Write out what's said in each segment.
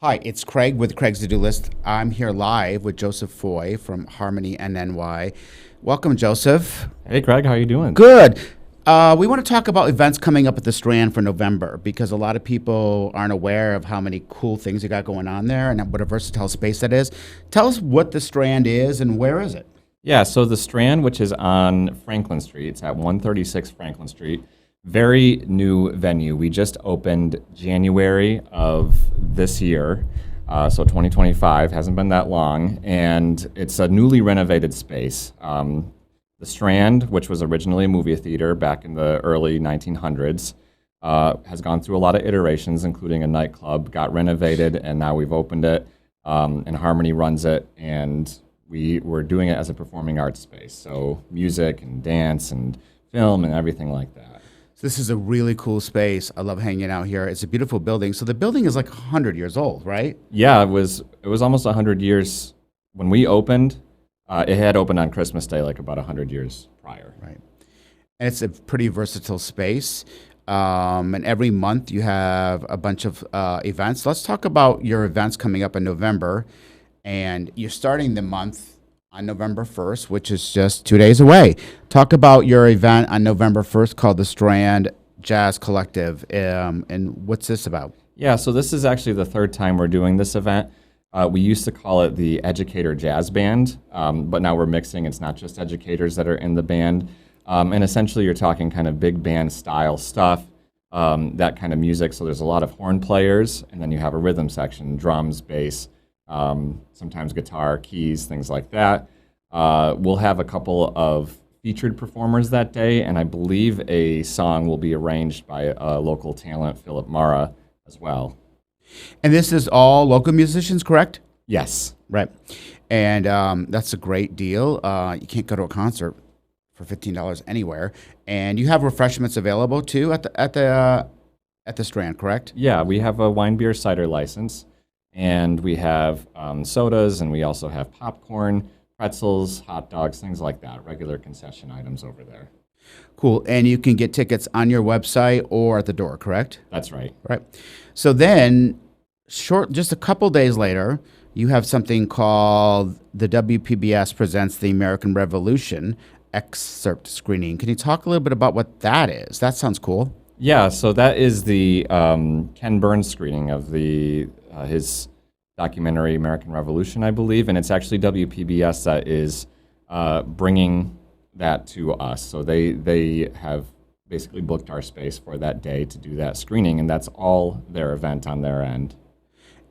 Hi, it's Craig with Craig's To-Do List. I'm here live with Joseph Foy from Harmony NNY. Welcome, Joseph. Hey, Craig, how you doing? Good. We want to talk about events coming up at the Strand for November because a lot of people aren't aware of how many cool things you got going on there and what a versatile space that is. Tell us what the Strand is and where is it? Yeah, so the Strand, which is on Franklin Street, it's at 136 Franklin Street. Very new venue. We just opened January of this year, so 2025, hasn't been that long, and it's a newly renovated space. The Strand, which was originally a movie theater back in the early 1900s, has gone through a lot of iterations, including a nightclub, got renovated, and now we've opened it, and Harmony runs it, and we're doing it as a performing arts space, so music and dance and film and everything like that. This is a really cool space. I love hanging out here. It's a beautiful building. So the building is like 100 years old, right? Yeah, it was almost 100 years when we opened. It had opened on Christmas Day, like about 100 years prior. Right. And it's a pretty versatile space. And every month you have a bunch of events. Let's talk about your events coming up in November. And you're starting the month on November 1st, which is just 2 days away. Talk about your event on November 1st called the Strand Jazz Collective. And what's this about? Yeah, so this is actually the third time we're doing this event. We used to call it the Educator Jazz Band, but now we're mixing. It's not just educators that are in the band. And essentially you're talking kind of big band style stuff, that kind of music. So there's a lot of horn players, and then you have a rhythm section, drums, bass, sometimes guitar, keys, things like that. We'll have a couple of featured performers that day, and I believe a song will be arranged by a local talent, Philip Mara, as well. And this is all local musicians, correct? Yes. Right. And that's a great deal. You can't go to a concert for $15 anywhere. And you have refreshments available too at the Strand, correct? Yeah, we have a wine, beer, cider license. And we have sodas, and we also have popcorn, pretzels, hot dogs, things like that, regular concession items over there. Cool. And you can get tickets on your website or at the door, correct? That's right. Right. So then, just a couple days later, you have something called the WPBS Presents the American Revolution excerpt screening. Can you talk a little bit about what that is? That sounds cool. Yeah, so that is the Ken Burns screening of his documentary American Revolution, I believe, and it's actually WPBS that is bringing that to us. So they have basically booked our space for that day to do that screening, and that's all their event on their end.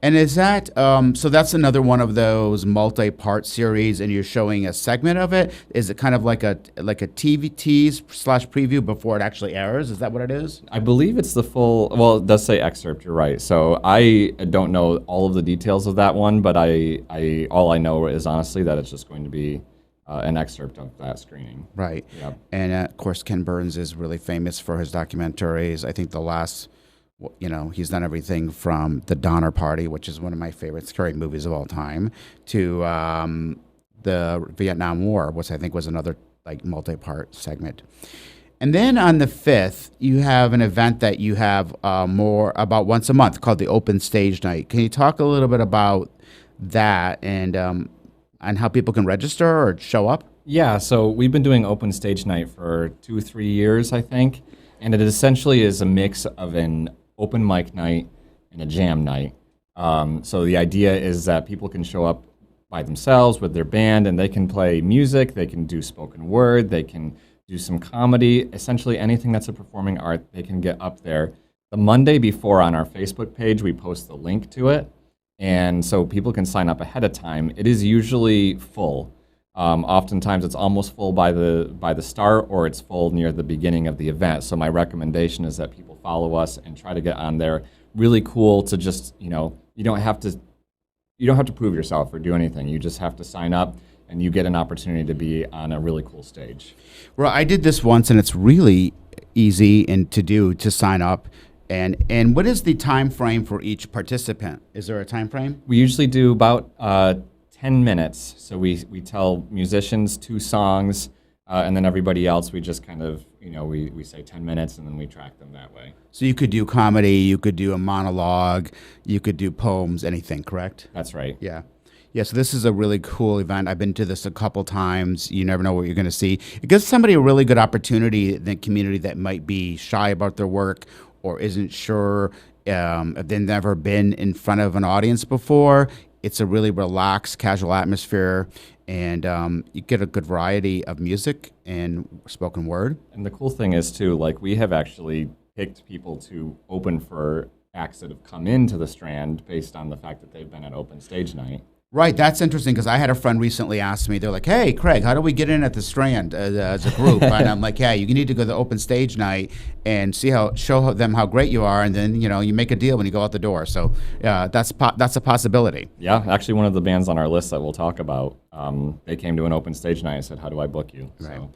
And is that, so that's another one of those multi-part series, and you're showing a segment of it? Is it kind of like a TV tease / preview before it actually airs? Is that what it is? I believe it's the full, well, it does say excerpt, you're right. So I don't know all of the details of that one, but all I know is honestly that it's just going to be an excerpt of that screening. Right. Yep. And of course, Ken Burns is really famous for his documentaries. I think the last, he's done everything from The Donner Party, which is one of my favorite scary movies of all time, to the Vietnam War, which I think was another multi-part segment. And then on the 5th, you have an event that you have more about once a month called the Open Stage Night. Can you talk a little bit about that and how people can register or show up? Yeah, so we've been doing Open Stage Night for 2 or 3 years, I think, and it essentially is a mix of an open mic night and a jam night. So the idea is that people can show up by themselves with their band, and they can play music, they can do spoken word, they can do some comedy, essentially anything that's a performing art, they can get up there. The Monday before on our Facebook page, we post the link to it, and so people can sign up ahead of time. It is usually full. Oftentimes it's almost full by the start, or it's full near the beginning of the event. So my recommendation is that people follow us and try to get on there. Really cool to just, you don't have to prove yourself or do anything. You just have to sign up, and you get an opportunity to be on a really cool stage. Well, I did this once, and it's really easy to sign up. And what is the time frame for each participant? Is there a time frame? We usually do about 10 minutes. So we tell musicians 2 songs. And then everybody else, we just kind of, we say 10 minutes and then we track them that way. So you could do comedy, you could do a monologue, you could do poems, anything, correct? That's right. Yeah. Yeah, so this is a really cool event. I've been to this a couple times. You never know what you're going to see. It gives somebody a really good opportunity in the community that might be shy about their work or isn't sure if they've never been in front of an audience before. It's a really relaxed, casual atmosphere, and you get a good variety of music and spoken word. And the cool thing is, too, like we have actually picked people to open for acts that have come into the Strand based on the fact that they've been at Open Stage Night. Right, that's interesting because I had a friend recently ask me, they're like, hey, Craig, how do we get in at the Strand as a group? And I'm like, yeah, you need to go to the Open Stage Night and show them how great you are, and then, you make a deal when you go out the door. So that's a possibility. Yeah, actually one of the bands on our list that we'll talk about, they came to an Open Stage Night and said, how do I book you? Right. So.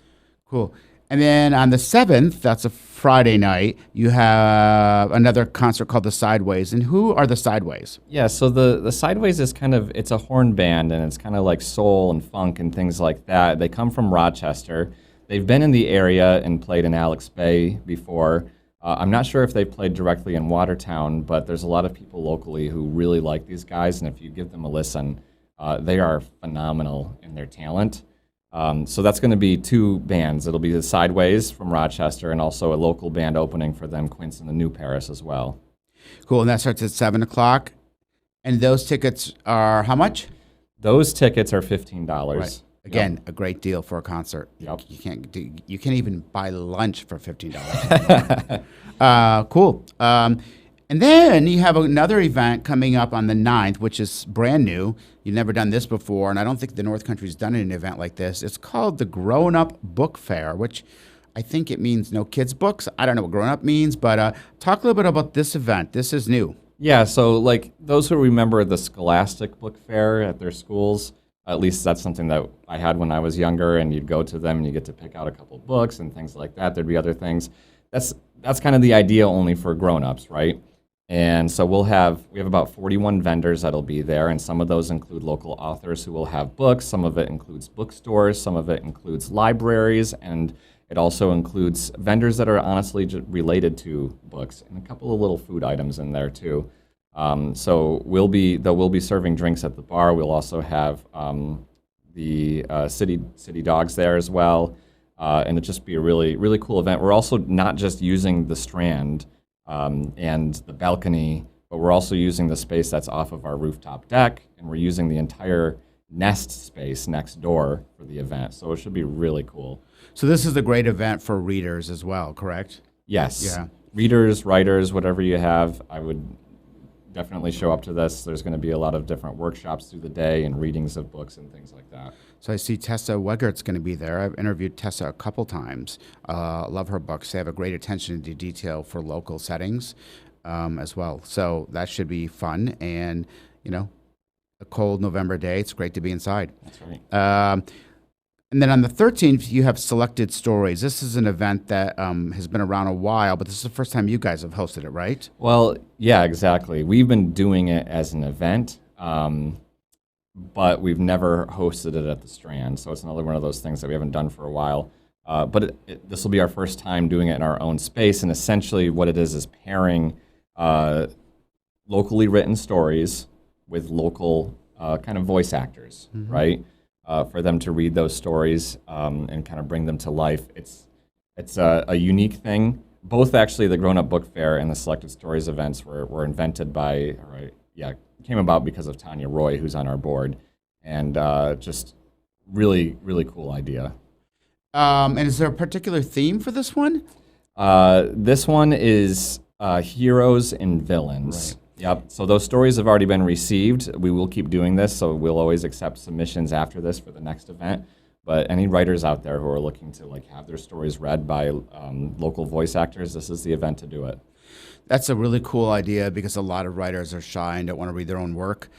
Cool. And then on the 7th, that's a Friday night, you have another concert called the Sideways. And who are the Sideways? Yeah, so the Sideways is it's a horn band, and it's kind of like soul and funk and things like that. They come from Rochester. They've been in the area and played in Alex Bay before. I'm not sure if they played directly in Watertown, but there's a lot of people locally who really like these guys, and if you give them a listen, they are phenomenal in their talent. So that's going to be two bands. It'll be the Sideways from Rochester and also a local band opening for them, Quince and the New Paris as well. Cool, and that starts at 7 o'clock. And those tickets are how much? Those tickets are $15. Right. Again, Yep. a great deal for a concert. Yep. You can't even buy lunch for $15. Cool. And then you have another event coming up on the 9th, which is brand new. You've never done this before, and I don't think the North Country's done an event like this. It's called the Grown Up Book Fair, which I think it means no kids' books. I don't know what grown up means, but talk a little bit about this event. This is new. Yeah, so like those who remember the Scholastic Book Fair at their schools, at least that's something that I had when I was younger, and you'd go to them and you get to pick out a couple books and things like that. There'd be other things. That's kind of the idea only for grown-ups, right? And so we have about 41 vendors that'll be there, and some of those include local authors who will have books. Some of it includes bookstores. Some of it includes libraries, and it also includes vendors that are honestly related to books, and a couple of little food items in there too. So we'll be serving drinks at the bar. We'll also have the city dogs there as well, and it'll just be a really, really cool event. We're also not just using the Strand and the balcony, but we're also using the space that's off of our rooftop deck, and we're using the entire nest space next door for the event. So it should be really cool. So this is a great event for readers as well, correct? Yes. Yeah. Readers, writers, whatever you have, I would definitely show up to this. There's going to be a lot of different workshops through the day and readings of books and things like that. So I see Tessa Wegert's going to be there. I've interviewed Tessa a couple times. Love her books. They have a great attention to detail for local settings as well. So that should be fun. And, a cold November day, it's great to be inside. That's right. And then on the 13th, you have Selected Stories. This is an event that has been around a while, but this is the first time you guys have hosted it, right? Well, yeah, exactly. We've been doing it as an event, but we've never hosted it at the Strand. So it's another one of those things that we haven't done for a while. But this will be our first time doing it in our own space. And essentially what it is pairing locally written stories with local kind of voice actors, right? For them to read those stories and kind of bring them to life. It's a unique thing. Both actually the Grown Up Book Fair and the Selected Stories events were invented came about because of Tanya Roy, who's on our board, and just really, really cool idea. And is there a particular theme for this one? This one is heroes and villains. Right. Yep. So those stories have already been received. We will keep doing this, so we'll always accept submissions after this for the next event. But any writers out there who are looking to have their stories read by local voice actors, this is the event to do it. That's a really cool idea because a lot of writers are shy and don't want to read their own work,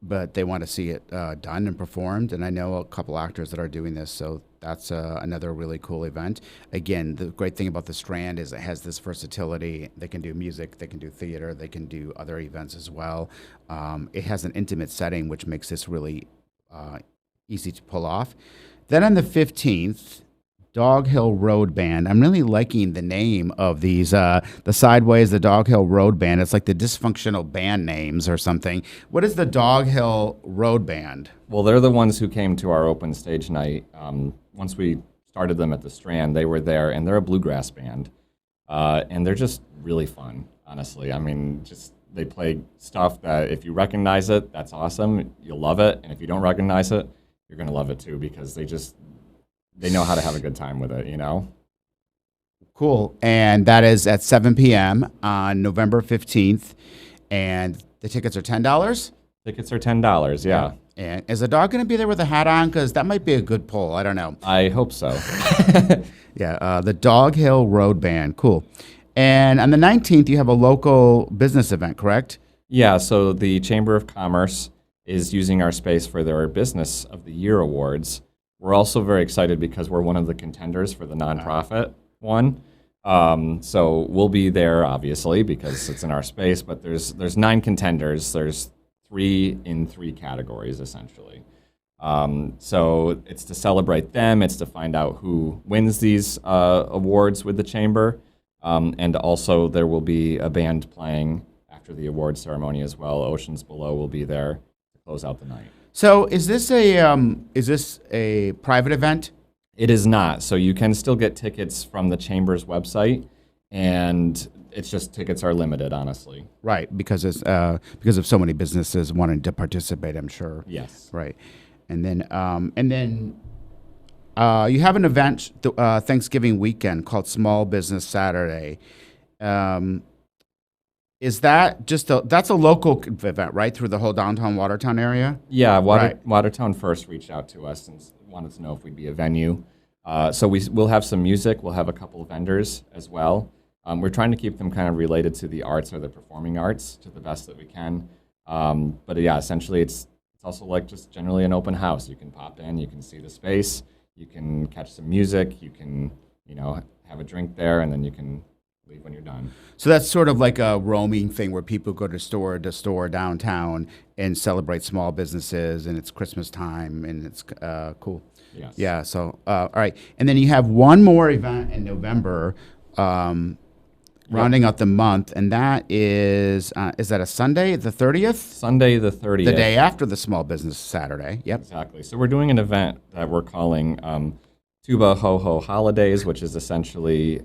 but they want to see it done and performed. And I know a couple actors that are doing this, so that's another really cool event. Again, the great thing about the Strand is it has this versatility. They can do music, they can do theater, they can do other events as well. It has an intimate setting, which makes this really easy to pull off. Then on the 15th, Dog Hill Road Band. I'm really liking the name of these. The Sideways, the Dog Hill Road Band. It's like the dysfunctional band names or something. What is the Dog Hill Road Band? Well, they're the ones who came to our open stage night. Once we started them at the Strand, they were there, and they're a bluegrass band. And they're just really fun, honestly. I mean, just they play stuff that if you recognize it, that's awesome. You'll love it. And if you don't recognize it, you're going to love it too, because they know how to have a good time with it, you know? Cool. And that is at 7 p.m. on November 15th. And the tickets are $10? Tickets are $10, yeah. And is the dog going to be there with a hat on? Because that might be a good pull. I don't know. I hope so. Yeah, the Dog Hill Road Band. Cool. And on the 19th, you have a local business event, correct? Yeah, so the Chamber of Commerce is using our space for their Business of the Year awards. We're also very excited because we're one of the contenders for the nonprofit one. So we'll be there, obviously, because it's in our space, but there's 9 contenders. There's 3 in 3 categories, essentially. So it's to celebrate them. It's to find out who wins these awards with the Chamber. And also there will be a band playing after the award ceremony as well. Oceans Below will be there to close out the night. So is this a private event? It is not. So you can still get tickets from the Chamber's website, and it's just tickets are limited, honestly. Right, because of so many businesses wanting to participate, I'm sure. Yes. Right. And then you have an event Thanksgiving weekend called Small Business Saturday. Is that that's a local event, right, through the whole downtown Watertown area? Yeah, Right. Watertown first reached out to us and wanted to know if we'd be a venue. So we'll have some music. We'll have a couple of vendors as well. We're trying to keep them kind of related to the arts or the performing arts to the best that we can. But yeah, essentially it's also like just generally an open house. You can pop in, you can see the space, you can catch some music, you can, have a drink there, and then you can leave when you're done. So that's sort of like a roaming thing where people go to store downtown and celebrate small businesses, and it's Christmas time, and it's cool. Yes. Yeah, so, all right. And then you have one more event in November, rounding out the month, and that is that a Sunday, the 30th? Sunday the 30th. The day after the Small Business Saturday, yep. Exactly. So we're doing an event that we're calling Tuba Ho Ho Holidays, which is essentially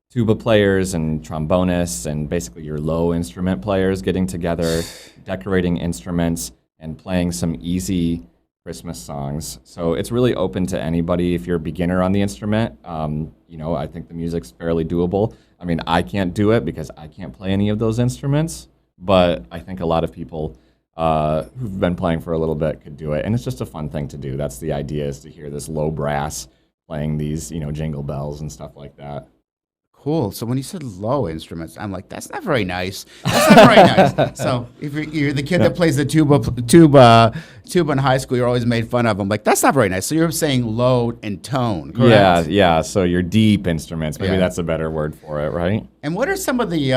tuba players and trombonists and basically your low instrument players getting together, decorating instruments, and playing some easy Christmas songs. So it's really open to anybody. If you're a beginner on the instrument, I think the music's fairly doable. I mean, I can't do it because I can't play any of those instruments, but I think a lot of people who've been playing for a little bit could do it. And it's just a fun thing to do. That's the idea, is to hear this low brass playing these, jingle bells and stuff like that. Cool. So when you said low instruments, I'm like, that's not very nice. That's not very nice. So if you're the kid that plays the tuba in high school, you're always made fun of. I'm like, that's not very nice. So you're saying low in tone, correct? Yeah. So your deep instruments, maybe Yeah. that's a better word for it, right? And what are some of the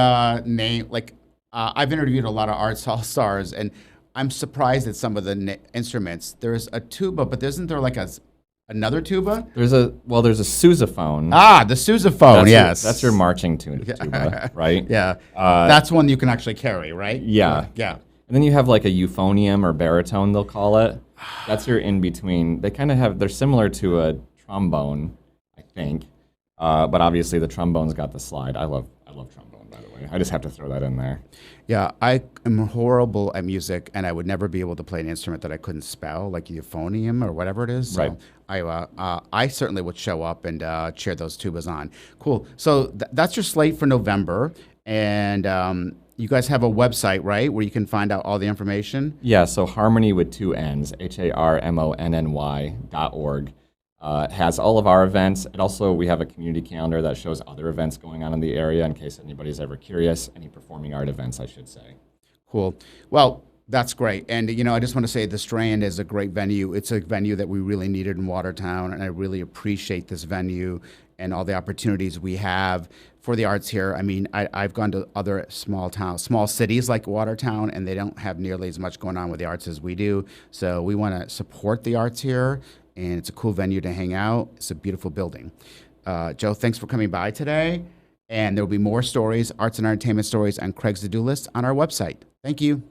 I've interviewed a lot of arts all stars, and I'm surprised at some of the instruments. There's a tuba, but isn't there like another tuba? There's a sousaphone. Ah, the sousaphone, yes. That's your marching tuba, right? Yeah. That's one you can actually carry, right? Yeah. Yeah. And then you have like a euphonium or baritone, they'll call it. That's your in-between. They're similar to a trombone, I think. But obviously the trombone's got the slide. I love trombone, by the way. I just have to throw that in there. Yeah, I am horrible at music, and I would never be able to play an instrument that I couldn't spell, like euphonium or whatever it is. So Right. I certainly would show up and cheer those tubas on. Cool. So that's your slate for November, and you guys have a website, right, where you can find out all the information? Yeah, so Harmony with 2 N's, HARMONNY.org, has all of our events. And also, we have a community calendar that shows other events going on in the area in case anybody's ever curious. Any performing art events, I should say. Cool. Well, that's great. And, I just want to say the Strand is a great venue. It's a venue that we really needed in Watertown, and I really appreciate this venue and all the opportunities we have for the arts here. I mean, I've gone to other small cities like Watertown, and they don't have nearly as much going on with the arts as we do. So we want to support the arts here and it's a cool venue to hang out. It's a beautiful building. Joe, thanks for coming by today. And there will be more stories, arts and entertainment stories on Craig's To-Do List on our website. Thank you.